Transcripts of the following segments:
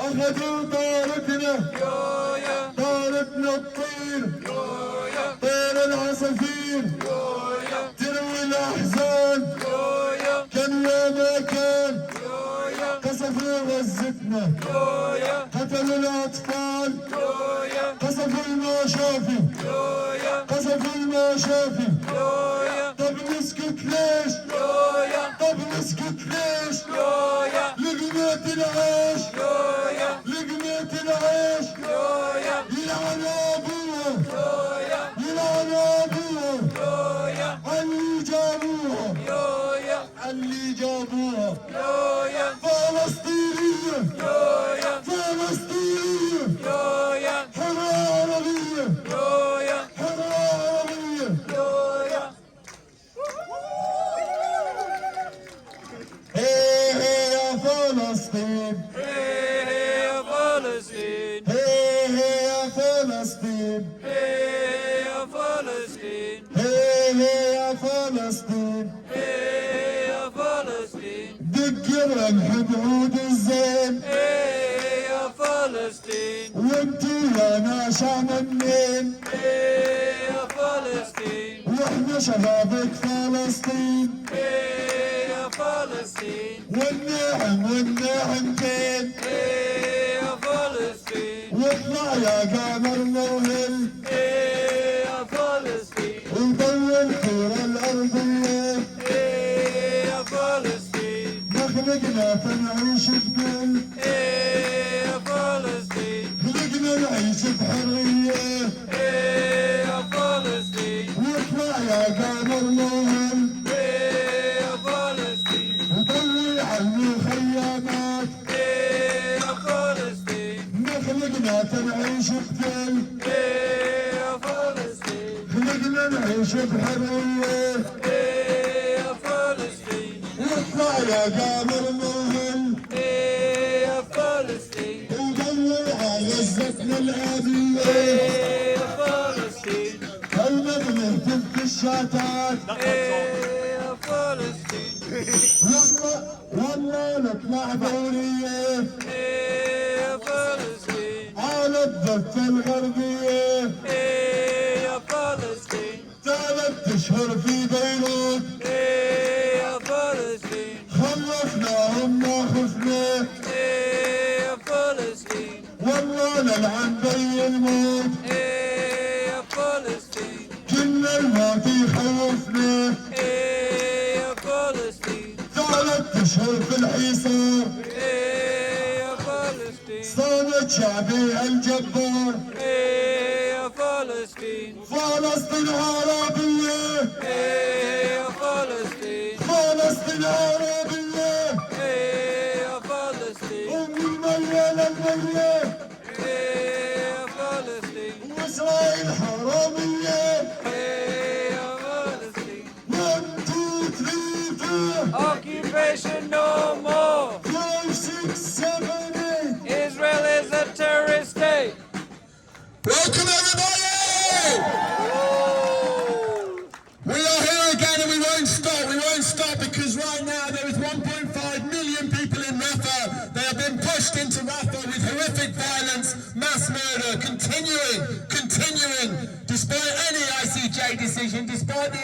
أخذوا طارتنا طارتنا الطير طير العصافير تروي الأحزان كان يا ما كان قصفوا غزتنا قتلوا الأطفال قصفوا المشافي قصفوا المشافي طب نسكت ليش طب نسكت ليش لقمة العيش لقمة العيش يلعن أبوه يلعن أبوه اللي جابوها اللي جابوها فلسطينية فلسطينية حرة عربية حرة عربية هي يا فلسطين هي يا فلسطين هي يا فلسطين هي يا فلسطين هي يا فلسطين هي يا فلسطين دق رمح بعود الزين هي يا فلسطين وانتو يا ناس منين هي يا فلسطين واحنا شبابك فلسطين هي يا فلسطين والنعمتين هي يا فلسطين واطلع يا قمر موهل هي يا فلسطين وضوي الكرة الأرضية هي يا فلسطين خلقنا فنعيش بكل هي يا فلسطين خلقنا نعيش بحرية هي يا فلسطين واطلع يا قمر موهل هي يا فلسطين وضوي على المخيمات هي يا فلسطين خلقنا تنعيش بكل هي يا فلسطين خلقنا نعيش بحرية هي يا فلسطين واطلع يا قمر موهل هي يا فلسطين وضوي على غزتنا الأبية هي يا فلسطين كلمة نهتف بالشاتات هي يا فلسطين والله نطلع دورية هي يا فلسطين على الضفة الغربية هي يا فلسطين 3 أشهر في بيروت هي يا فلسطين خلصناهم ما خفنا هي يا فلسطين والله نلعن بي الموت هي يا فلسطين كنا الموت يخوفنا هي يا فلسطين 3 أشهر في الحصار هي يا فلسطين صامت شعبي الجبار هي يا فلسطين فلسطين عربية هي يا فلسطين فلسطين عربية هي يا فلسطين أم المية للمية هي يا فلسطين وإسرائيل حرامية هي يا فلسطين 1 2 3 Occupation no more 4 5 6 7 8 Israel is a terrorist state Welcome everybody! We are here again and we won't stop. We won't stop because right now there is 1.5 million people in Rafah. They have been pushed into Rafah with horrific violence, mass murder, continuing, despite any ICJ decision, despite the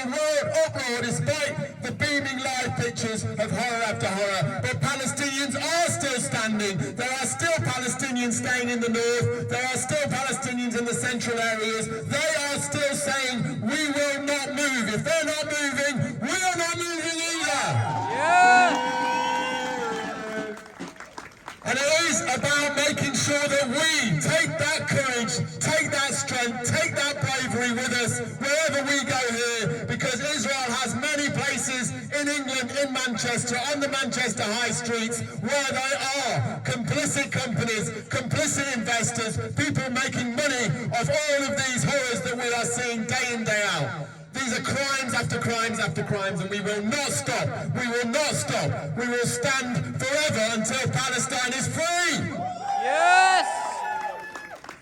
uproar, despite the beaming live pictures of horror after horror. But Palestinians are still standing. There are still Palestinians staying in the north. There are still Palestinians in the central areas. They are still saying, we will not move. If they're not moving, we are not moving either. Yeah And it is about making sure that we take that courage, take that strength, take that bravery with us wherever we go here, because Israel has many places in England, in Manchester, on the Manchester high streets, where they are complicit companies, complicit investors, people making money off all of these horrors that we are seeing day in, day out. These are crimes after crimes after crimes, and we will not stop. We will not stop. We will stand forever until Palestine is free. Yes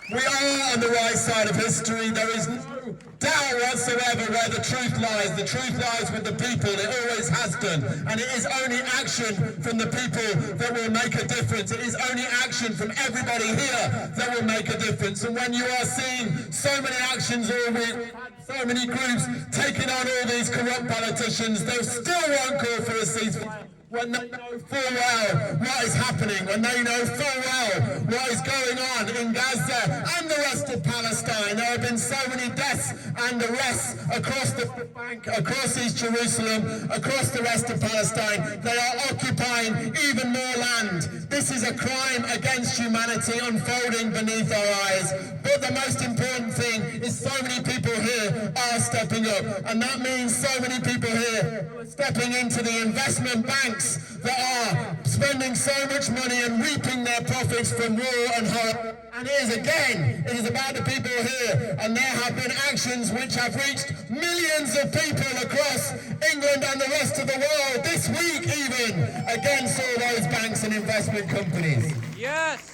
We are on the right side of history. There is no doubt whatsoever where the truth lies. The truth lies with the people. It always has done. And it is only action from the people that will make a difference. It is only action from everybody here that will make a difference. And when you are seeing so many actions all week, so many groups taking on all these corrupt politicians, they still won't call for a ceasefire. When they know full well what is happening, when they know full well what is going on in Gaza and the rest of Palestine. There have been so many deaths and arrests across the bank, across East Jerusalem, across the rest of Palestine. They are occupying even more land. This is a crime against humanity unfolding beneath our eyes. But the most important thing is so many people here are stepping up. And that means so many people here are stepping into the investment banks that are spending so much money and reaping their profits from war and horror. And it is about the people here. And there have been actions which have reached millions of people across England and the rest of the world this week even against all those banks and investment companies. Yes.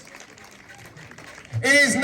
It is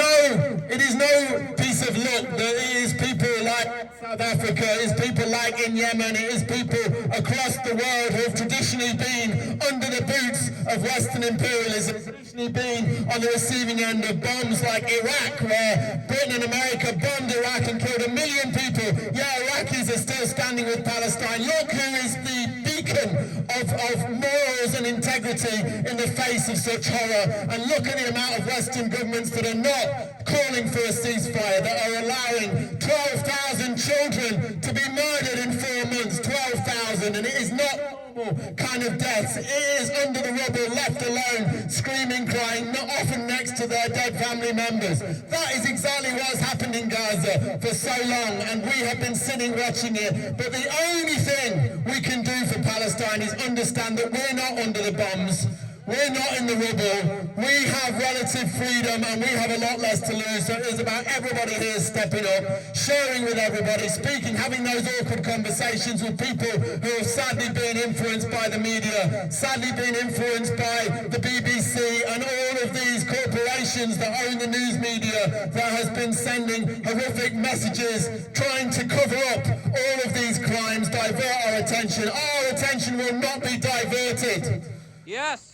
no piece of luck that it is people like South Africa, it is people like in Yemen, it is people across the world who have traditionally been under the boots of Western imperialism, traditionally been on the receiving end of bombs like Iraq, where Britain and America bombed Iraq and killed 1 million people. Yeah, Iraqis are still standing with Palestine. Look who is the beacon of morals and integrity in the face of such horror, and look at the amount of Western governments that are not calling for a ceasefire, that are allowing 12,000 children to be murdered in 4 months. 12,000, and it is not normal kind of deaths. It is under the rubble, left alone, screaming, crying, not often next to their dead family members. That is exactly what has happened in Gaza for so long, and we have been sitting watching it. But the only thing we can do for Palestine is understand that we're not under the bombs. We're not in the rubble. We have relative freedom and we have a lot less to lose. So it is about everybody here stepping up, sharing with everybody, speaking, having those awkward conversations with people who have sadly been influenced by the media, sadly been influenced by the BBC and all of these corporations that own the news media that has been sending horrific messages, trying to cover up all of these crimes, divert our attention. Our attention will not be diverted. Yes.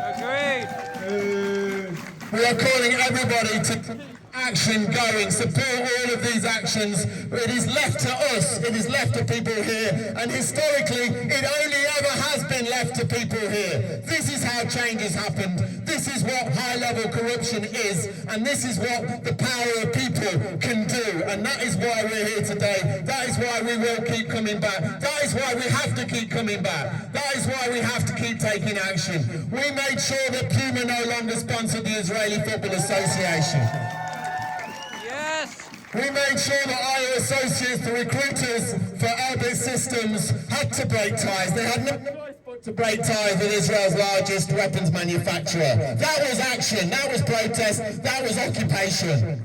Agreed. We are calling everybody to keep action going, support all of these actions. It is left to us, it is left to people here, and historically it only ever has been left to people here. This is how change has happened. This is what high-level corruption is, and this is what the power of people can do, and that is why we're here today. That is why we will keep coming back. That is why we have to keep coming back. That is why we have to keep taking action. We made sure that Puma no longer sponsored the Israeli Football Association. We made sure that IO Associates, the recruiters for Elbit Systems, had to break ties. They had no choice but to break ties with Israel's largest weapons manufacturer. That was action, that was protest, that was occupation.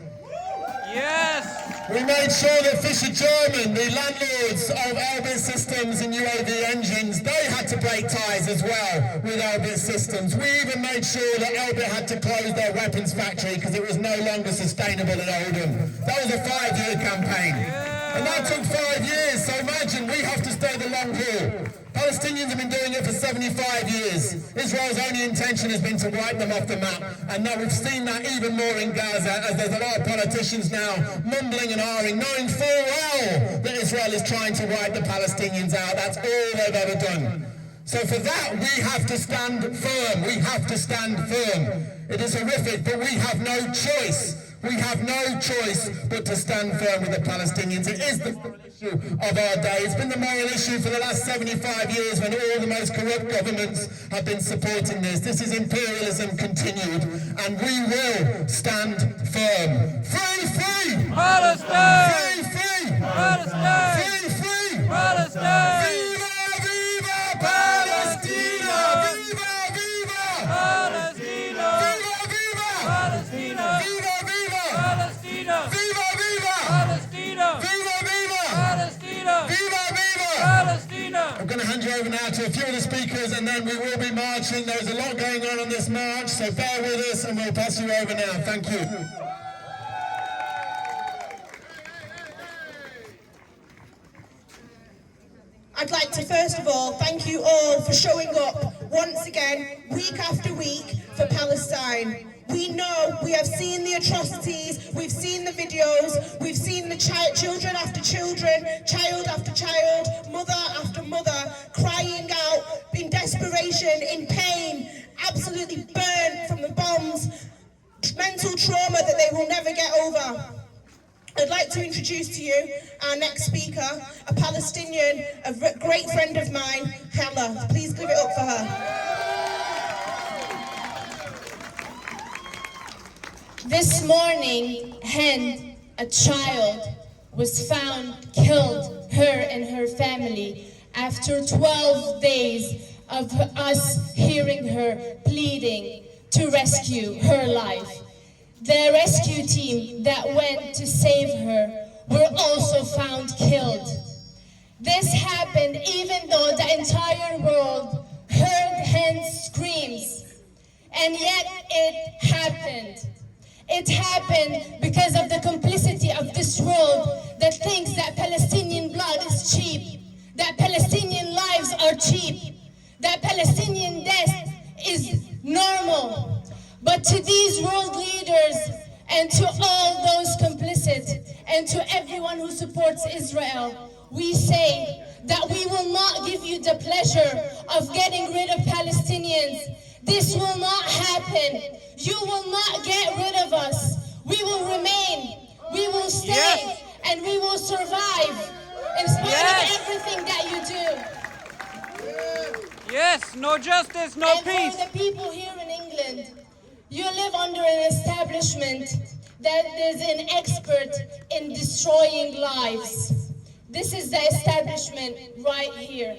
Yes! We made sure that Fisher German, the landlords of Elbit Systems and UAV engines, they had to break ties as well with Elbit Systems. We even made sure that Elbit had to close their weapons factory because it was no longer sustainable in Oldham. That was a 5-year campaign. And that took 5 years, so imagine we have to stay the long haul. Palestinians have been doing it for 75 years. Israel's only intention has been to wipe them off the map. And now we've seen that even more in Gaza, as there's a lot of politicians now mumbling and ahhing, knowing full well that Israel is trying to wipe the Palestinians out. That's all they've ever done. So for that, we have to stand firm. We have to stand firm. It is horrific, but we have no choice. We have no choice but to stand firm with the Palestinians. It is the moral issue of our day. It's been the moral issue for the last 75 years when all the most corrupt governments have been supporting this. This is imperialism continued, and we will stand firm. Free, free! Palestine! Free, free! Palestine! Free, free! Palestine! Viva, viva, Palestina! Viva, viva! Palestina! Viva, viva! Palestina! Viva, viva! Palestina! Viva, viva! Palestina! Viva, viva! Palestina! Viva, viva! Palestina! I'm going to hand you over now to a few of the speakers, and then we will be marching. There's a lot going on this march, so bear with us and we'll pass you over now. Thank you. I'd like to first of all thank you all for showing up once again, week after week, for Palestine. We know, we have seen the atrocities, we've seen the videos, we've seen the children after children, child after child, mother after mother, crying out in desperation, in pain, absolutely burnt from the bombs, mental trauma that they will never get over. I'd like to introduce to you our next speaker, a Palestinian, a great friend of mine, Hala. Please give it up for her. This morning, Hind, a child, was found killed, her and her family, after 12 days of us hearing her pleading to rescue her life. The rescue team that went to save her were also found killed. This happened even though the entire world heard Hind's screams, and yet it happened. It happened because of the complicity of this world that thinks that Palestinian blood is cheap, that Palestinian lives are cheap, that Palestinian death is normal. But to these world leaders and to all those complicit and to everyone who supports Israel, we say that we will not give you the pleasure of getting rid of Palestinians. This will not happen. You will not get rid of us. We will remain, we will stay, Yes. and we will survive in spite Yes. of everything that you do. Yes, no justice, no And peace. for the people here in England, you live under an establishment that is an expert in destroying lives. This is the establishment right here.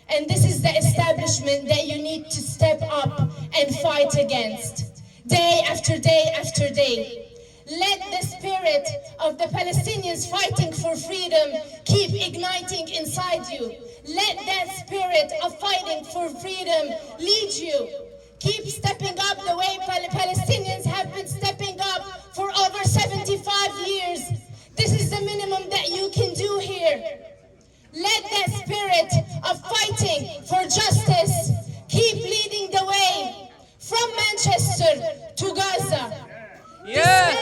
And this is the establishment that you need to step up and fight against, day after day after day. Let the spirit of the Palestinians fighting for freedom keep igniting inside you. Let that spirit of fighting for freedom lead you. Keep stepping up the way Palestinians have been stepping up for over 75 years. This is the minimum that you can do here. Let that spirit of fighting for justice keep leading the way from Manchester to Gaza. Yes.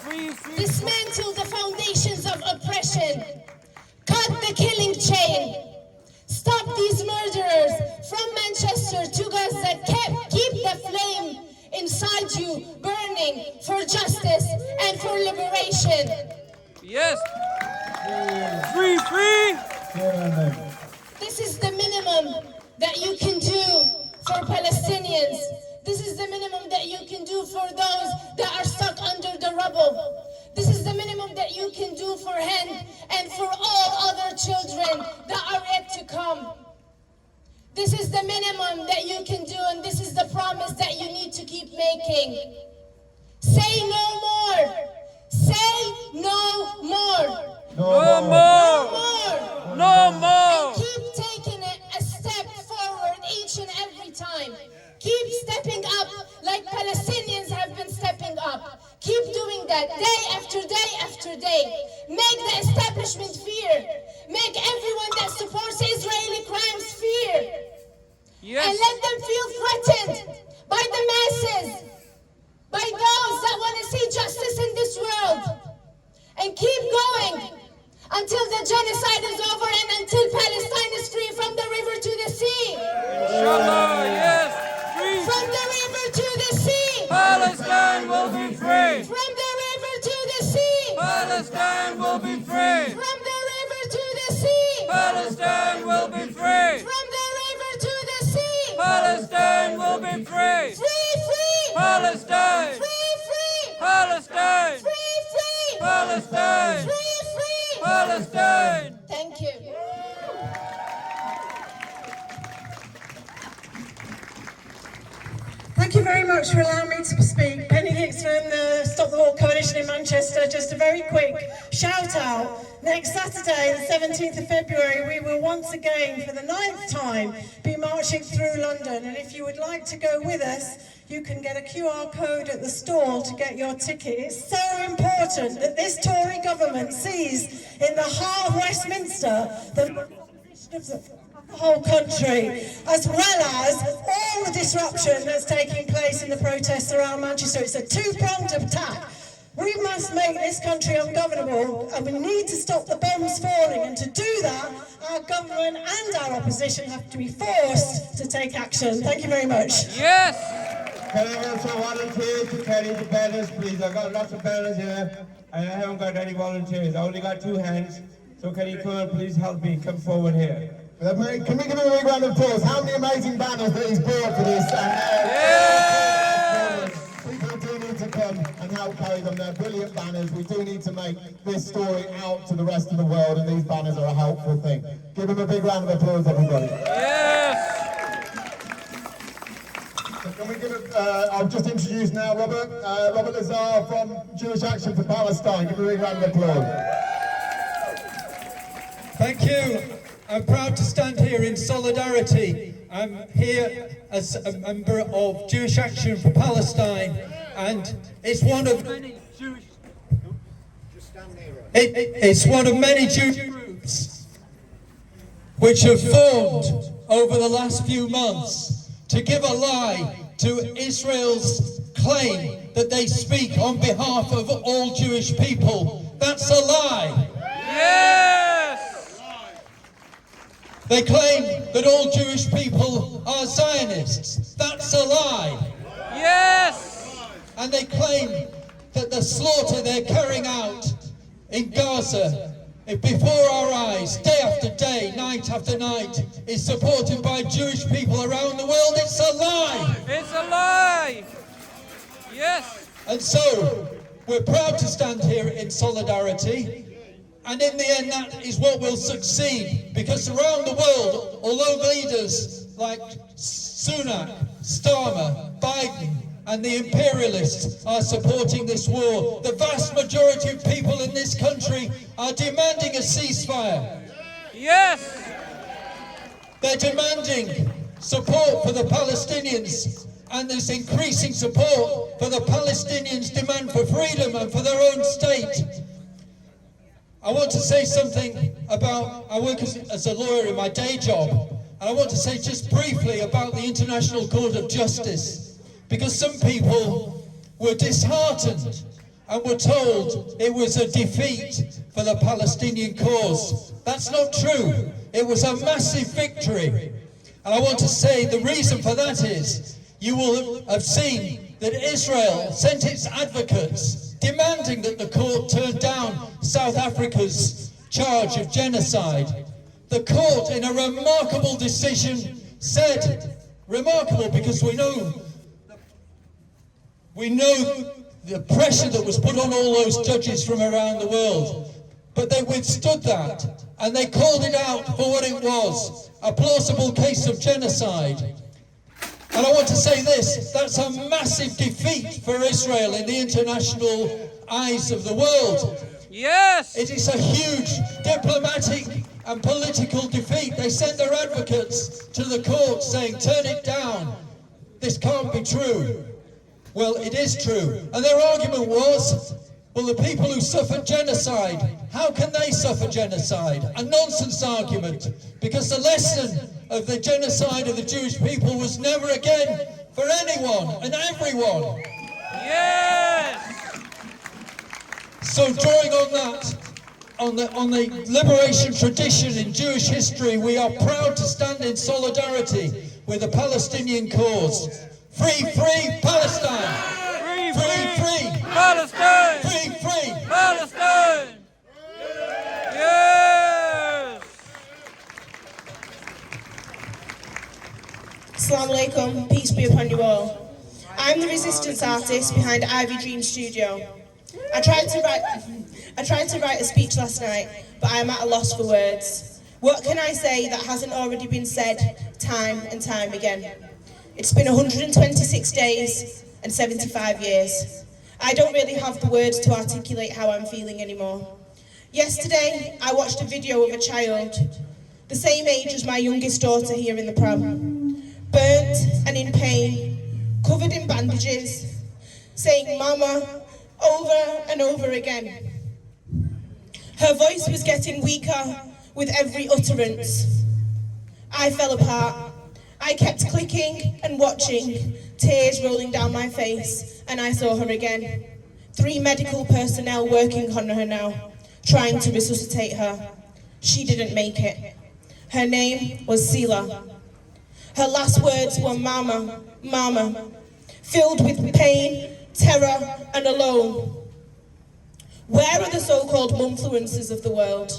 Free, free. Dismantle the foundations of oppression. Cut the killing chain. Stop these murderers from Manchester to Gaza. Keep the flame inside you burning for justice and for liberation. Yes. Free, free. This is the minimum that you can do for Palestinians. This is the minimum that you can do for those that are stuck under the rubble. This is the minimum that you can do for Hind and for all other children that are yet to come. This is the minimum that you can do, and this is the promise that you need to keep making. Say no more. Say no more. No more. No more. And keep taking it a step forward each and every time. Keep stepping up like Palestinians have been stepping up. Keep doing that day after day after day. Make the establishment fear. Make everyone that supports Israeli crimes fear. Yes. And let them feel threatened by the masses, by those that want to see justice in this world. And keep going until the genocide is over and until Palestine is free from the river to the sea. Inshallah, yes. Free. From the river to the sea. Palestine will be free. From the river to the sea. Palestine will be free. From the river to the sea. Palestine will be free. From the river to the sea. Palestine will be free. Free, free. Palestine. Free, free. Palestine. Free, free. Palestine. Free, free. Palestine. Thank you. Thank you very much for allowing me to speak. Penny Hicks from the Stop the War Coalition in Manchester. Just a very quick shout out Next Saturday, the 17th of February, we will once again, for the 9th time, be marching through London. And if you would like to go with us, you can get a QR code at the stall to get your ticket. It's so important that this Tory government sees in the heart of Westminster the whole country, as well as all the disruption that's taking place in the protests around Manchester. It's a two-pronged attack. We must make this country ungovernable, and we need to stop the bombs falling, and to do that, our government and our opposition have to be forced to take action. Thank you very much. Yes! Can I have some volunteers to carry the banners, please? I've got lots of banners here, and I haven't got any volunteers. I only got 2 hands, so can you come and please help me? Come forward here. Can we give him a big round of applause? How many amazing banners that he's brought for this? People do need to come and help carry them. They're brilliant banners. We do need to make this story out to the rest of the world, and these banners are a helpful thing. Give him a big round of applause, everybody. Yes! Can we give it, I'll just introduce now Robert Lazar from Jewish Action for Palestine. Give him a big round of applause. Thank you. I'm proud to stand here in solidarity. I'm here as a member of Jewish Action for Palestine, and it's one of many Jewish... It's one of many Jewish groups which have formed over the last few months to give a lie to Israel's claim that they speak on behalf of all Jewish people. That's a lie. Yes! They claim that all Jewish people are Zionists. That's a lie. Yes! And they claim that the slaughter they're carrying out in Gaza, before our eyes, day after day, night after night, is supported by Jewish people around the world. It's a lie. It's a lie! Yes! And so, we're proud to stand here in solidarity. And in the end, that is what will succeed, because around the world, although leaders like Sunak, Starmer, Biden, and the imperialists are supporting this war, the vast majority of people in this country are demanding a ceasefire. Yes! They're demanding support for the Palestinians, and there's increasing support for the Palestinians' demand for freedom and for their own state. I want to say something about, I work as a lawyer in my day job, and I want to say just briefly about the International Court of Justice, because some people were disheartened and were told it was a defeat for the Palestinian cause. That's not true. It was a massive victory. And I want to say the reason for that is, you will have seen that Israel sent its advocates demanding that the court turn down South Africa's charge of genocide. The court, in a remarkable decision, said, remarkable because we know the pressure that was put on all those judges from around the world, but they withstood that, and they called it out for what it was, a plausible case of genocide. And I want to say this, that's a massive defeat for Israel in the international eyes of the world. Yes! It is a huge diplomatic and political defeat. They sent their advocates to the court saying, turn it down. This can't be true. Well, it is true. And their argument was, well, the people who suffered genocide, how can they suffer genocide? A nonsense argument, because the lesson of the genocide of the Jewish people was never again for anyone and everyone. Yes! So drawing on that, on the liberation tradition in Jewish history, we are proud to stand in solidarity with the Palestinian cause. Free, free Palestine! Free, Free, free Palestine! Free, free Palestine! Yes! Assalamu alaikum, peace be upon you all. I'm the resistance artist behind Ivy Dream Studio. I tried to write a speech last night, but I am at a loss for words. What can I say that hasn't already been said time and time again? It's been 126 days and 75 years. I don't really have the words to articulate how I'm feeling anymore. Yesterday, I watched a video of a child, the same age as my youngest daughter here in the pram, burnt and in pain, covered in bandages, saying "Mama" over and over again. Her voice was getting weaker with every utterance. I fell apart. I kept clicking and watching, tears rolling down my face, and I saw her again. 3 medical personnel working on her now, trying to resuscitate her. She didn't make it. Her name was Sila. Her last words were "Mama, Mama," filled with pain, terror, and alone. Where are the so-called mumfluencers of the world?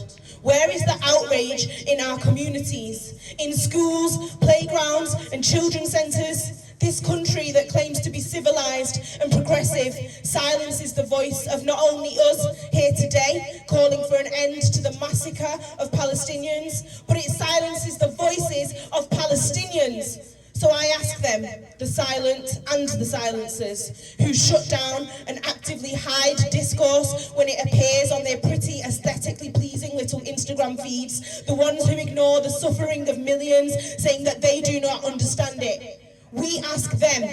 Where is the outrage in our communities, in schools, playgrounds, and children's centres? This country that claims to be civilised and progressive silences the voice of not only us here today, calling for an end to the massacre of Palestinians, but it silences the voices of Palestinians. So I ask them, the silent and the silencers, who shut down and actively hide discourse when it appears on their pretty, aesthetically pleasing little Instagram feeds, the ones who ignore the suffering of millions, saying that they do not understand it. We ask them,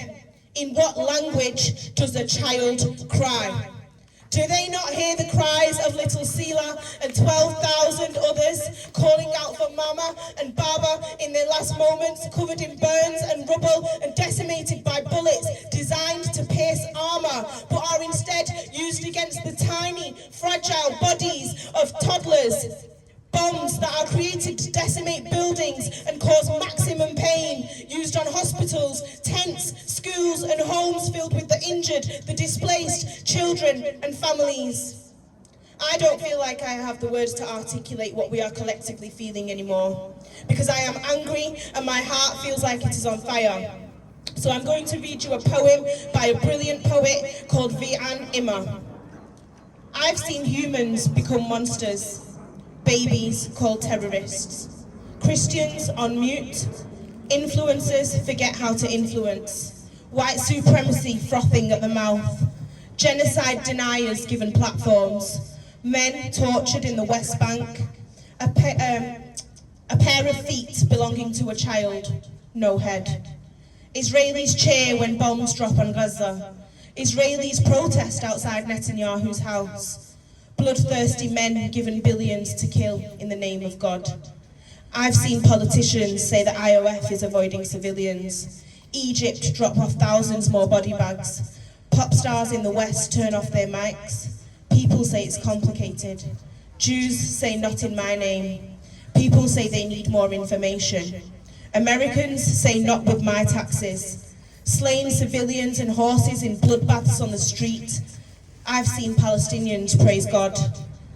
in what language does a child cry? Do they not hear the cries of little Sila and 12,000 others calling out for Mama and Baba in their last moments, covered in burns and rubble and decimated by bullets designed to pierce armour, but are instead used against the tiny, fragile bodies of toddlers? Bombs that are created to decimate buildings and cause maximum pain, used on hospitals, tents, schools and homes filled with the injured, the displaced, children and families. I don't feel like I have the words to articulate what we are collectively feeling anymore, because I am angry and my heart feels like it is on fire. So I'm going to read you a poem by a brilliant poet called Vian Imma. I've seen humans become monsters. Babies called terrorists, Christians on mute, influencers forget how to influence, white supremacy frothing at the mouth, genocide deniers given platforms, men tortured in the West Bank, a pair of feet belonging to a child, no head. Israelis cheer when bombs drop on Gaza, Israelis protest outside Netanyahu's house. Bloodthirsty men given billions to kill in the name of God. I've seen politicians say that IOF is avoiding civilians. Egypt drop off thousands more body bags. Pop stars in the West turn off their mics. People say it's complicated. Jews say not in my name. People say they need more information. Americans say not with my taxes. Slain civilians and horses in bloodbaths on the street. I've seen Palestinians praise God.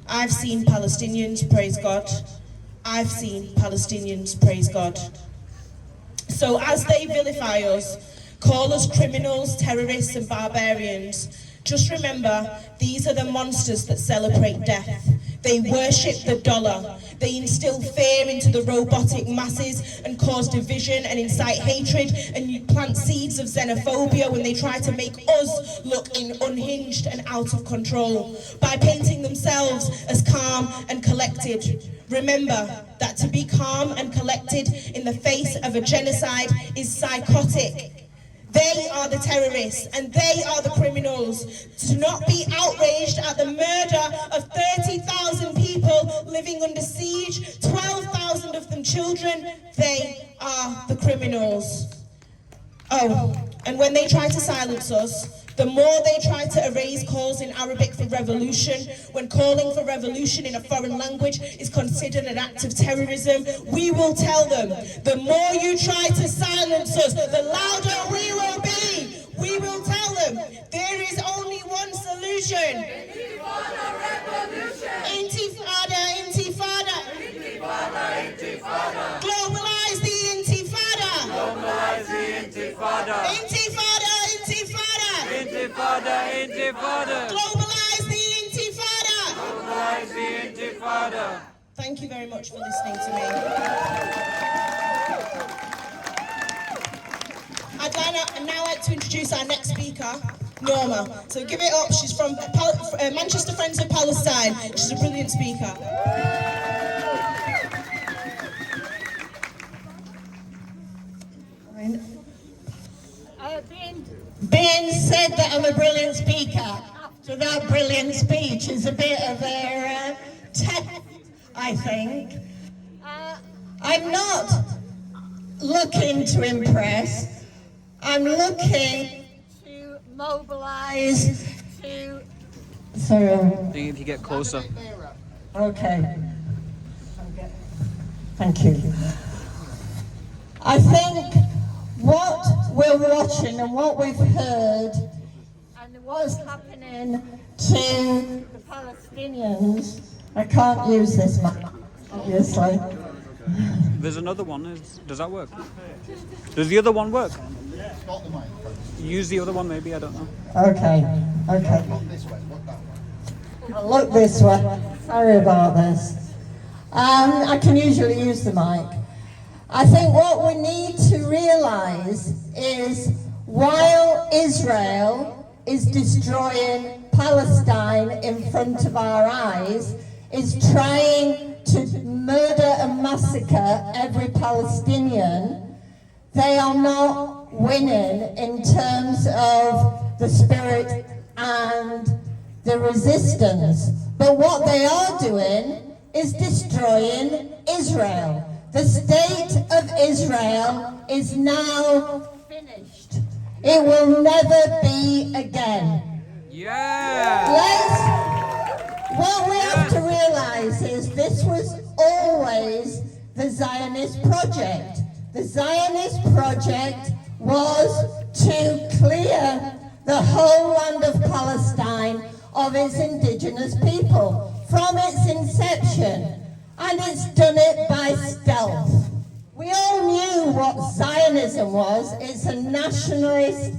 I've seen Palestinians praise God. I've seen Palestinians praise God. So as they vilify us, call us criminals, terrorists and barbarians, just remember, these are the monsters that celebrate death. They worship the dollar. They instill fear into the robotic masses and cause division and incite hatred, and you plant seeds of xenophobia when they try to make us look unhinged and out of control by painting themselves as calm and collected. Remember that to be calm and collected in the face of a genocide is psychotic. They are the terrorists and they are the criminals. To not be outraged at the murder of 30,000 people living under siege, 12,000 of them children, they are the criminals. Oh, and when they try to silence us, the more they try to erase calls in Arabic for revolution, when calling for revolution in a foreign language is considered an act of terrorism, we will tell them, the more you try to silence us, the louder we will be. We will tell them, there is only one solution. Intifada revolution. Intifada, intifada. Intifada, intifada. Globalize the intifada. Globalize the intifada. Intifada, intifada. Intifada, intifada. Globalize the intifada. Globalize the intifada. Thank you very much for listening to me. I'd now like to introduce our next speaker, Norma. So give it up. She's from Manchester Friends of Palestine. She's a brilliant speaker. Being said that I'm a brilliant speaker after that brilliant speech is a bit of a test, I think. I'm not looking to impress. I'm looking to mobilise to... Sorry. If you get closer. Okay. Thank you. I think what we're watching and what we've heard and what's happening to the Palestinians, I can't use this mic, obviously. There's another one. Does that work? Does the other one work? Use the other one maybe, I don't know. Okay. I'll look this way. Sorry about this. I can usually use the mic. I think what we need to realise is while Israel is destroying Palestine in front of our eyes, is trying to murder and massacre every Palestinian, they are not winning in terms of the spirit and the resistance. But what they are doing is destroying Israel. The state of Israel is now finished. It will never be again. Yeah! What we have to realise is this was always the Zionist project. The Zionist project was to clear the whole land of Palestine of its indigenous people from its inception. And it's done it by stealth. We all knew what Zionism was. It's a nationalist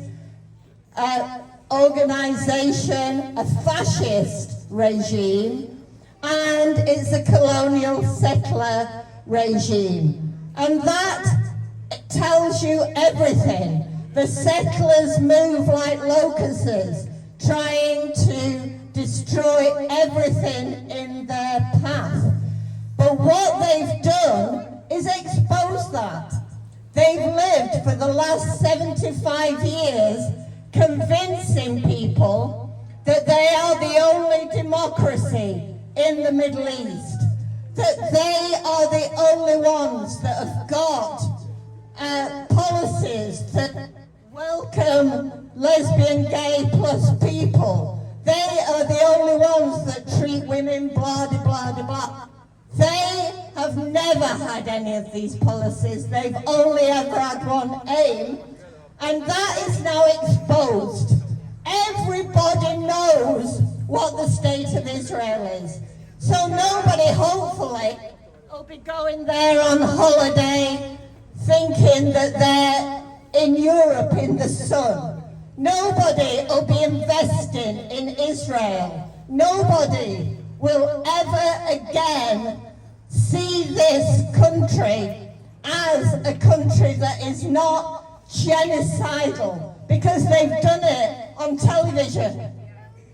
organisation, a fascist regime, and it's a colonial settler regime. And that tells you everything. The settlers move like locusts, trying to destroy everything in their path. But what they've done is expose that. They've lived for the last 75 years convincing people that they are the only democracy in the Middle East, that they are the only ones that have got policies that welcome lesbian, gay plus people. They are the only ones that treat women blah, blah, blah, blah. They have never had any of these policies. They've only ever had one aim, and that is now exposed. Everybody knows what the state of Israel is. So nobody, hopefully, will be going there on holiday thinking that they're in Europe in the sun. Nobody will be investing in Israel. Nobody will ever again see this country as a country that is not genocidal, because they've done it on television.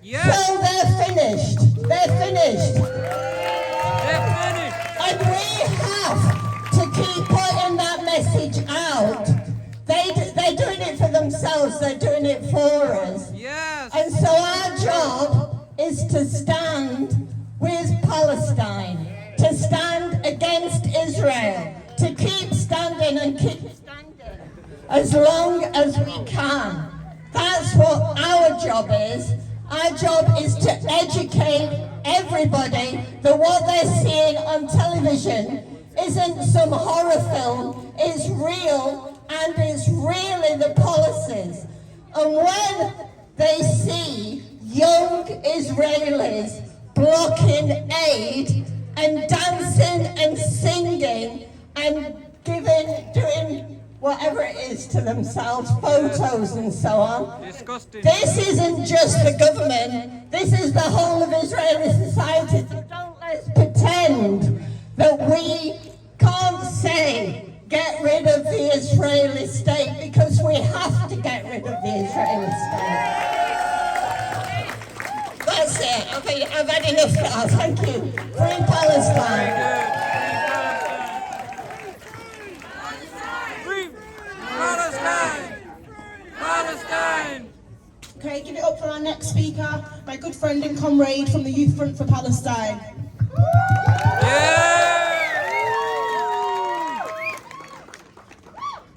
Yes. So they're finished. They're finished. They're finished. And we have to keep putting that message out. They're doing it for themselves, they're doing it for us. Yes. And so our job is to stand with Palestine, to stand against Israel, to keep standing and keep standing as long as we can. That's what our job is. Our job is to educate everybody that what they're seeing on television isn't some horror film, it's real, and it's really the policies. And when they see young Israelis blocking aid and dancing and singing and doing whatever it is to themselves, photos and so on. Disgusting. This isn't just the government, this is the whole of Israeli society. So don't let's pretend that we can't say get rid of the Israeli state, because we have to get rid of the Israeli state. I've had enough now, thank you. Free Palestine. Free Palestine! Palestine! Okay, give it up for our next speaker, my good friend and comrade from the Youth Front for Palestine.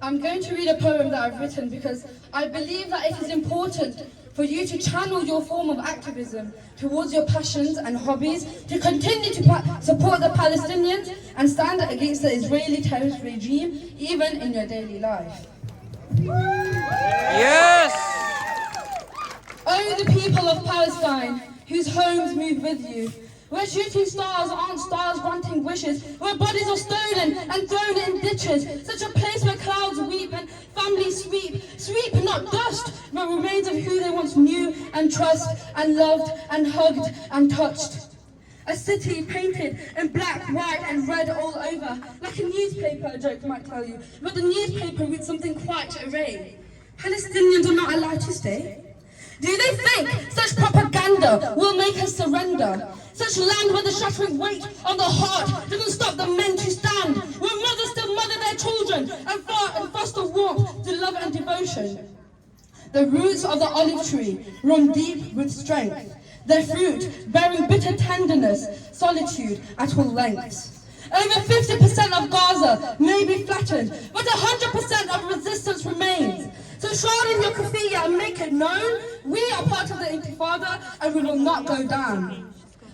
I'm going to read a poem that I've written because I believe that it is important for you to channel your form of activism towards your passions and hobbies, to continue to support the Palestinians and stand against the Israeli terrorist regime, even in your daily life. Yes! Oh, the people of Palestine, whose homes move with you, where shooting stars aren't stars granting wishes, where bodies are stolen and thrown in ditches, such a place where clouds weep and families sweep not dust, but remains of who they once knew and trust and loved and hugged and touched. A city painted in black, white and red all over, like a newspaper, a joke might tell you, but the newspaper reads something quite array. Palestinians are not allowed to stay. Do they think such propaganda will make us surrender? Such land where the shattering weight on the heart doesn't stop the men to stand, where mothers still mother their children and foster warmth to love and devotion. The roots of the olive tree run deep with strength, their fruit bearing bitter tenderness, solitude at all lengths. Over 50% of Gaza may be flattened, but 100% of resistance remains. So shroud in your keffiyeh and make it known, we are part of the Intifada and we will not go down.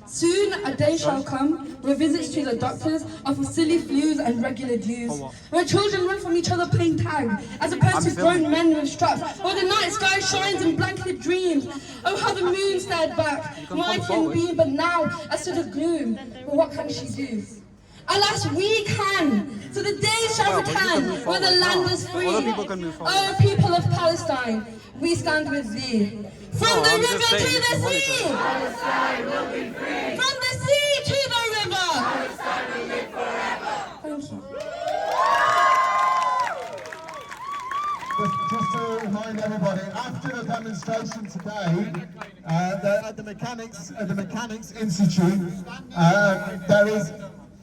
Soon a day shall come where visits to the doctors are for silly flus and regular dues, where children run from each other playing tag, as opposed to grown men with straps, where the night sky shines in blanketed dreams. Oh, how the moon stared back, mighty and beam, but now a sort of gloom. But what can she do? Alas, we can. So the days shall return where the land is free. Oh, people of Palestine, we stand with thee. From the river to the sea. Palestine will be free. From the sea to the river. Palestine will live forever. Thank you. Just to remind everybody, after the demonstration today, at the Mechanics Institute,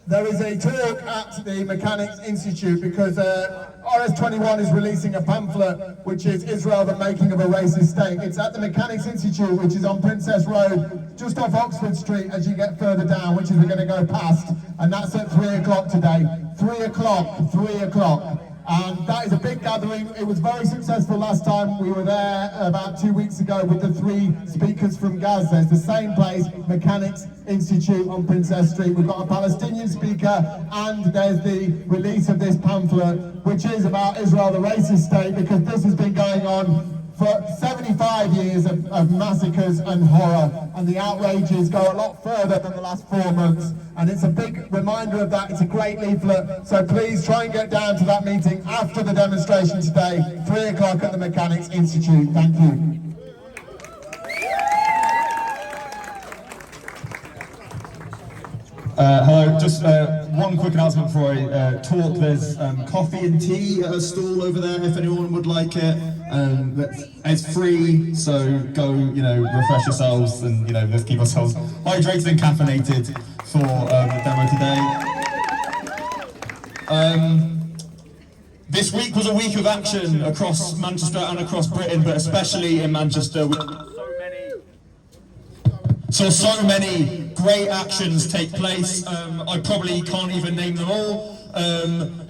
there is a talk at the Mechanics Institute because RS21 is releasing a pamphlet which is Israel, the Making of a Racist State. It's at the Mechanics Institute, which is on Princess Road, just off Oxford Street as you get further down, which is we're going to go past, and that's at 3 o'clock today. 3 o'clock. And that is a big gathering. It was very successful last time. We were there about 2 weeks ago with the 3 speakers from Gaza. It's the same place, Mechanics Institute on Princess Street. We've got a Palestinian speaker, and there's the release of this pamphlet, which is about Israel, the racist state, because this has been going on for 75 years of massacres and horror, and the outrages go a lot further than the last 4 months, and it's a big reminder of that. It's a great leaflet, so please try and get down to that meeting after the demonstration today, 3 o'clock at the Mechanics Institute. Thank you. Hello, just one quick announcement before I talk. There's coffee and tea at a stall over there if anyone would like it. It's free, so go, refresh yourselves and, let's keep ourselves hydrated and caffeinated for the demo today. This week was a week of action across Manchester and across Britain, but especially in Manchester. We saw so many great actions take place. I probably can't even name them all,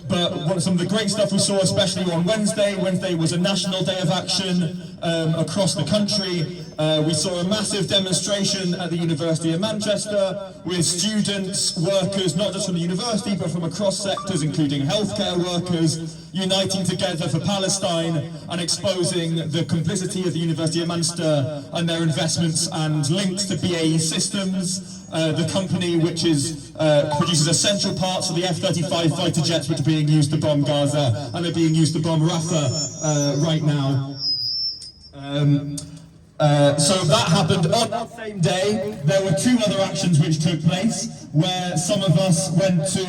but some of the great stuff we saw, especially on Wednesday. Wednesday was a national day of action across the country. We saw a massive demonstration at the University of Manchester with students, workers, not just from the university, but from across sectors, including healthcare workers, uniting together for Palestine and exposing the complicity of the University of Manchester and their investments and links to BAE Systems, the company which produces essential parts for the F-35 fighter jets which are being used to bomb Gaza, and they're being used to bomb Rafah right now. So that happened on that same day. There were 2 other actions which took place, where some of us went to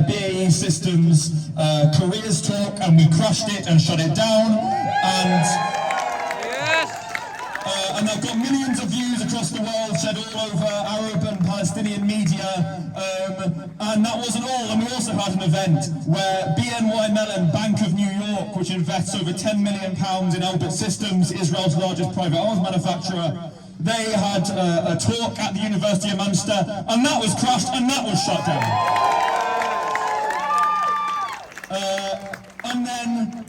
BAE Systems careers talk and we crushed it and shut it down, and I've got millions of views across the world, shared all over Arab and Palestinian media, and that wasn't all. And we also had an event where BNY Mellon, Bank of New York, which invests over £10 million in Elbit Systems, Israel's largest private arms manufacturer, they had a talk at the University of Manchester, and that was crushed and that was shut down. And then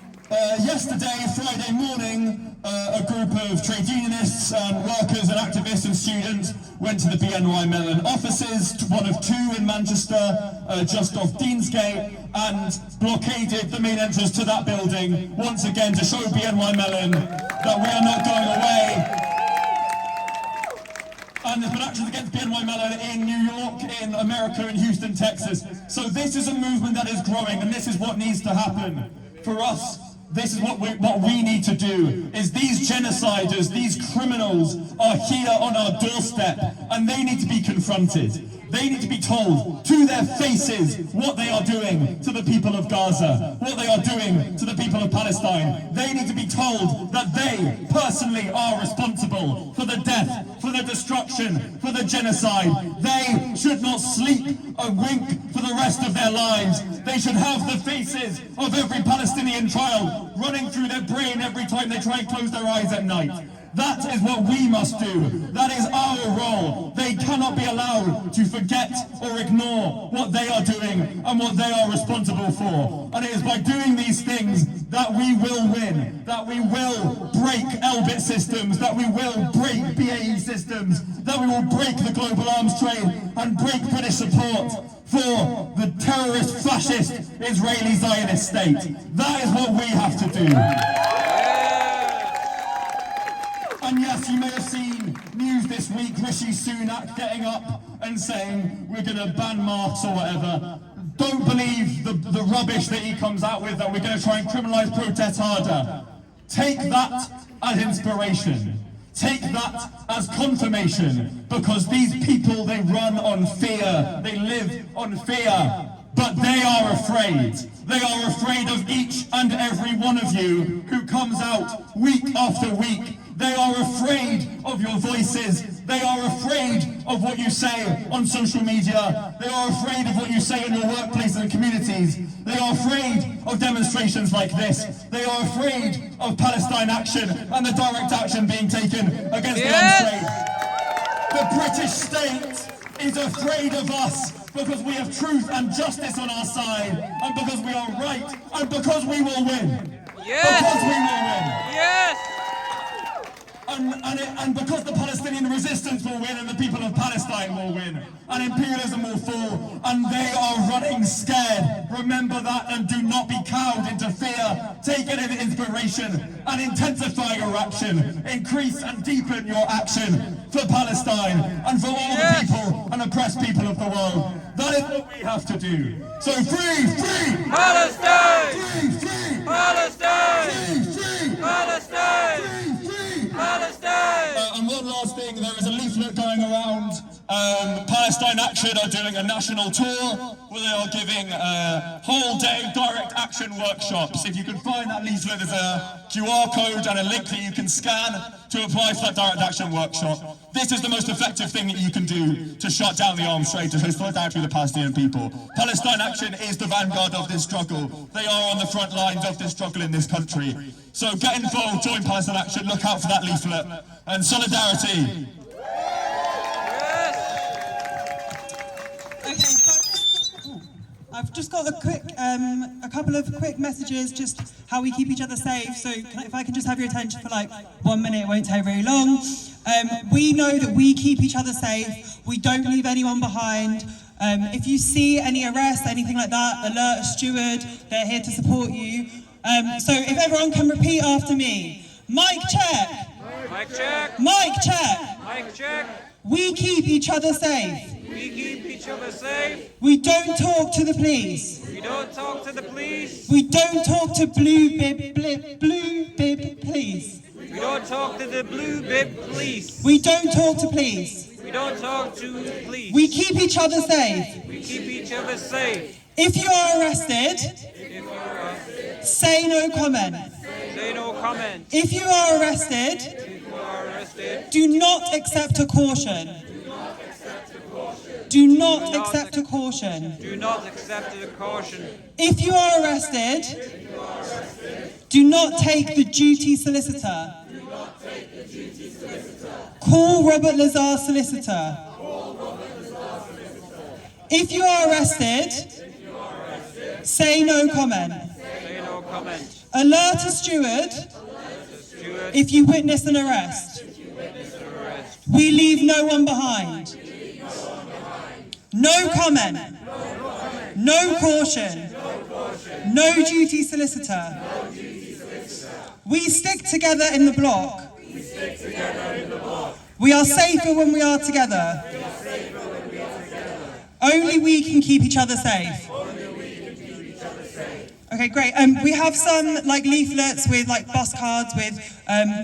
yesterday, Friday morning, a group of trade unionists and workers and activists and students went to the BNY Mellon offices, one of two in Manchester, just off Deansgate, and blockaded the main entrance to that building, once again to show BNY Mellon that we are not going away. And there's been actions against BNY Mellon in New York, in America, in Houston, Texas. So this is a movement that is growing, and this is what needs to happen. For us, this is what we need to do, is these genociders, these criminals are here on our doorstep, and they need to be confronted. They need to be told to their faces what they are doing to the people of Gaza, what they are doing to the people of Palestine. They need to be told that they personally are responsible for the death, for the destruction, for the genocide. They should not sleep a wink for the rest of their lives. They should have the faces of every Palestinian child running through their brain every time they try and close their eyes at night. That is what we must do. That is our role. They cannot be allowed to forget or ignore what they are doing and what they are responsible for. And it is by doing these things that we will win, that we will break Elbit Systems, that we will break BAE Systems, that we will break the global arms trade and break British support for the terrorist, fascist, Israeli Zionist state. That is what we have to do. And yes, you may have seen news this week, Rishi Sunak getting up and saying we're going to ban masks or whatever. Don't believe the rubbish that he comes out with, that we're going to try and criminalise protests harder. Take that as inspiration. Take that as confirmation, because these people, they run on fear, they live on fear, but they are afraid. They are afraid of each and every one of you who comes out week after week. They are afraid of your voices. They are afraid of what you say on social media. They are afraid of what you say in your workplaces and communities. They are afraid of demonstrations like this. They are afraid of Palestine action and the direct action being taken against the arms trade. The British state is afraid of us because we have truth and justice on our side, and because we are right, and because we will win. Yes. Because we will win. Yes. And because the Palestinian resistance will win and the people of Palestine will win and imperialism will fall, and they are running scared. Remember that, and do not be cowed into fear. Take it as inspiration and intensify your action. Increase and deepen your action for Palestine and for all the people and oppressed people of the world. That is what we have to do. So free Palestine! Free Palestine! Free Palestine! Palestine! And one last thing, there is a leaflet going around. Palestine Action are doing a national tour where they are giving whole day direct action workshops. If you can find that leaflet, there's a QR code and a link that you can scan to apply for that direct action workshop. This is the most effective thing that you can do to shut down the arms trade, to show solidarity with the Palestinian people. Palestine Action is the vanguard of this struggle. They are on the front lines of this struggle in this country. So get involved, join Palestine Action, look out for that leaflet, and solidarity. Okay, so I've just got a couple of quick messages, just how we keep each other safe. So if I can just have your attention for like 1 minute, it won't take very long. We know that we keep each other safe. We don't leave anyone behind. If you see any arrests, anything like that, alert a steward. They're here to support you. So if everyone can repeat after me. Mic check. Mic check. Mic check. Mic check. We keep each other safe. We keep each other safe. We don't talk to the police. We don't talk to the police. We don't talk to blue bib police. We don't talk to the blue bib police. We don't talk to police. We don't talk to police. We keep each other safe. We keep each other safe. If you are arrested, say no comment. Say no comment. If you are arrested, do not accept a caution. Do not accept a caution. Do not accept a caution. If you are arrested, do not take the duty solicitor. Call Robert Lazar's solicitor. If you are arrested, say no comment. Say no comment. Alert a steward if you witness an arrest. We leave no one behind. No comment. No caution. No duty solicitor. We stick together in the block. We are safer when we are together. Only we can keep each other safe. Okay, great. We have some leaflets with bus cards with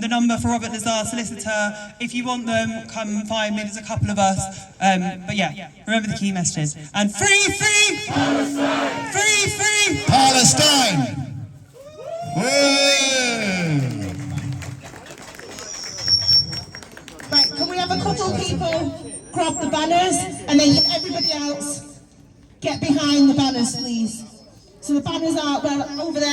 the number for Robert Lazar solicitor. If you want them, come find me. There's a couple of us. But yeah, remember the key messages. And free, free Palestine! Free, free Palestine! Woo! Right, can we have a couple of people grab the banners and then everybody else get behind the banners, please? So the banners are over there.